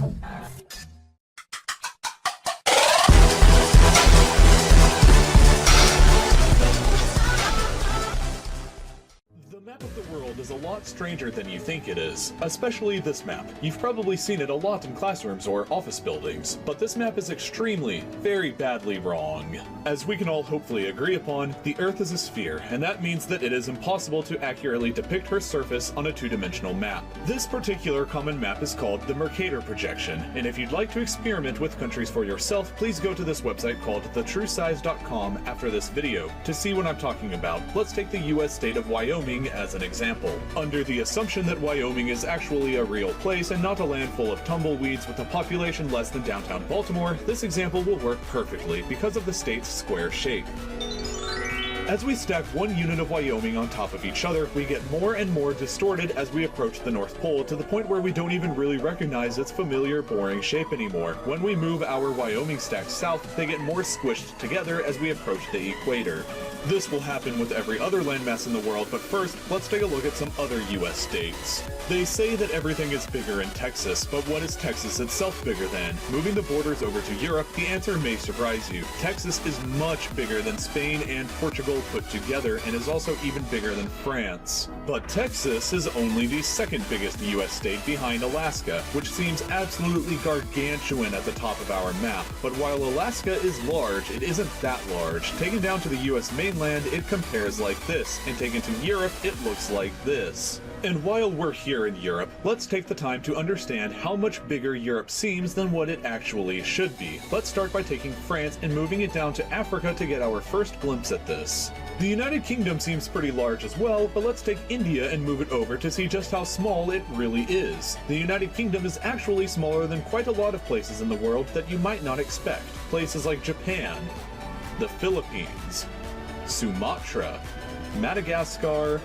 The map of the world is a lot stranger than you think it is, especially this map. You've probably seen it a lot in classrooms or office buildings, but this map is extremely, very badly wrong. As we can all hopefully agree upon, the Earth is a sphere, and that means that it is impossible to accurately depict her surface on a two-dimensional map. This particular common map is called the Mercator Projection, and if you'd like to experiment with countries for yourself, please go to this website called thetruesize.com after this video to see what I'm talking about. Let's take the US state of Wyoming as an example. Under the assumption that Wyoming is actually a real place and not a land full of tumbleweeds with a population less than downtown Baltimore, this example will work perfectly because of the state's square shape. As we stack one unit of Wyoming on top of each other, we get more and more distorted as we approach the North Pole, to the point where we don't even really recognize its familiar, boring shape anymore. When we move our Wyoming stacks south, they get more squished together as we approach the equator. This will happen with every other landmass in the world, but first, let's take a look at some other US states. They say that everything is bigger in Texas, but what is Texas itself bigger than? Moving the borders over to Europe, the answer may surprise you. Texas is much bigger than Spain and Portugal put together, and is also even bigger than France. But Texas is only the second biggest US state behind Alaska, which seems absolutely gargantuan at the top of our map. But while Alaska is large, it isn't that large. Taken down to the US mainland, it compares like this, and taken to Europe, it looks like this. And while we're here in Europe, let's take the time to understand how much bigger Europe seems than what it actually should be. Let's start by taking France and moving it down to Africa to get our first glimpse at this. The United Kingdom seems pretty large as well, but let's take India and move it over to see just how small it really is. The United Kingdom is actually smaller than quite a lot of places in the world that you might not expect. Places like Japan, the Philippines, Sumatra, Madagascar,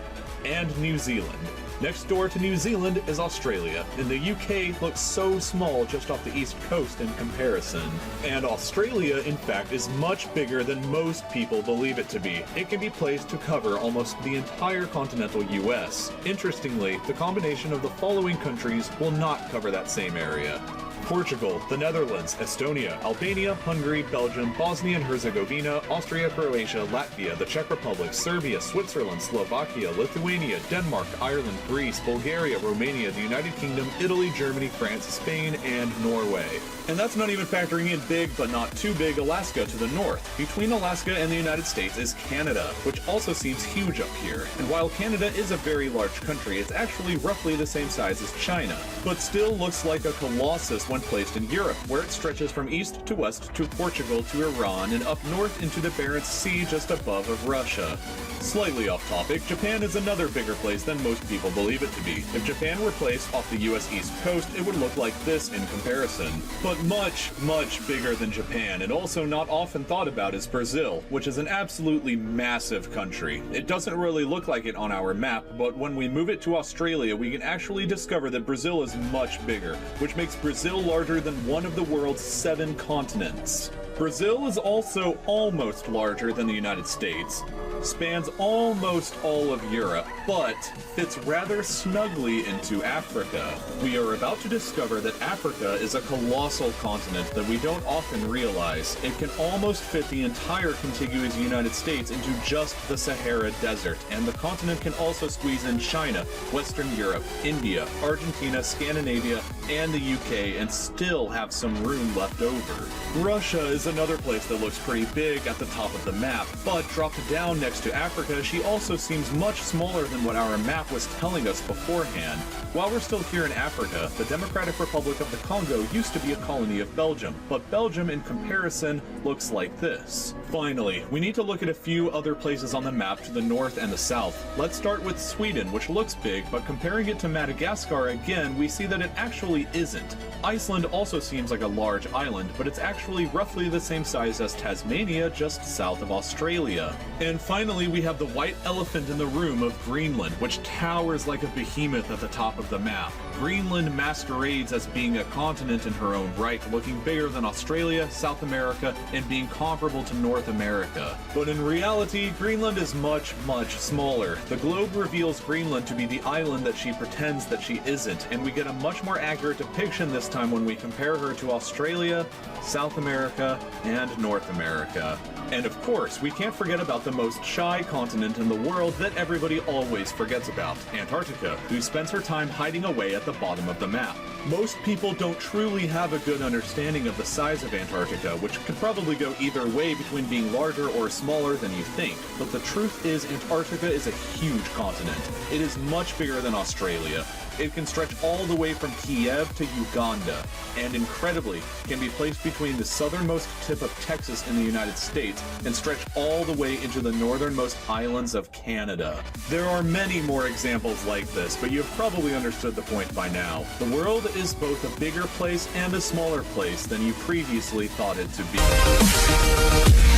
and New Zealand. Next door to New Zealand is Australia, and the UK looks so small just off the east coast in comparison. And Australia, in fact, is much bigger than most people believe it to be. It can be placed to cover almost the entire continental US. Interestingly, the combination of the following countries will not cover that same area: Portugal, the Netherlands, Estonia, Albania, Hungary, Belgium, Bosnia and Herzegovina, Austria, Croatia, Latvia, the Czech Republic, Serbia, Switzerland, Slovakia, Lithuania, Denmark, Ireland, Greece, Bulgaria, Romania, the United Kingdom, Italy, Germany, France, Spain, and Norway. And that's not even factoring in big but not too big Alaska to the north. Between Alaska and the United States is Canada, which also seems huge up here. And while Canada is a very large country, it's actually roughly the same size as China, but still looks like a colossus when placed in Europe, where it stretches from east to west to Portugal to Iran and up north into the Barents Sea just above of Russia. Slightly off topic, Japan is another bigger place than most people believe it to be. If Japan were placed off the US East Coast, it would look like this in comparison. But much, much bigger than Japan, and also not often thought about, is Brazil, which is an absolutely massive country. It doesn't really look like it on our map, but when we move it to Australia, we can actually discover that Brazil is much bigger, which makes Brazil larger than one of the world's 7 continents. Brazil is also almost larger than the United States, spans almost all of Europe, but fits rather snugly into Africa. We are about to discover that Africa is a colossal continent that we don't often realize. It can almost fit the entire contiguous United States into just the Sahara Desert, and the continent can also squeeze in China, Western Europe, India, Argentina, Scandinavia, and the UK, and still have some room left over. Russia is another place that looks pretty big at the top of the map, but dropped down next to Africa, she also seems much smaller than what our map was telling us beforehand. While we're still here in Africa, the Democratic Republic of the Congo used to be a colony of Belgium, but Belgium in comparison looks like this. Finally, we need to look at a few other places on the map to the north and the south. Let's start with Sweden, which looks big, but comparing it to Madagascar again, we see that it actually isn't. Iceland also seems like a large island, but it's actually roughly the same size as Tasmania, just south of Australia. And finally, finally, we have the white elephant in the room of Greenland, which towers like a behemoth at the top of the map. Greenland masquerades as being a continent in her own right, looking bigger than Australia, South America, and being comparable to North America. But in reality, Greenland is much, much smaller. The globe reveals Greenland to be the island that she pretends that she isn't, and we get a much more accurate depiction this time when we compare her to Australia, South America, and North America. And of course, we can't forget about the most shy continent in the world that everybody always forgets about, Antarctica, who spends her time hiding away at the bottom of the map. Most people don't truly have a good understanding of the size of Antarctica, which could probably go either way between being larger or smaller than you think. But the truth is, Antarctica is a huge continent. It is much bigger than Australia. It can stretch all the way from Kiev to Uganda, and incredibly, can be placed between the southernmost tip of Texas in the United States and stretch all the way into the northernmost islands of Canada. There are many more examples like this, but you've probably understood the point by now. The world is both a bigger place and a smaller place than you previously thought it to be.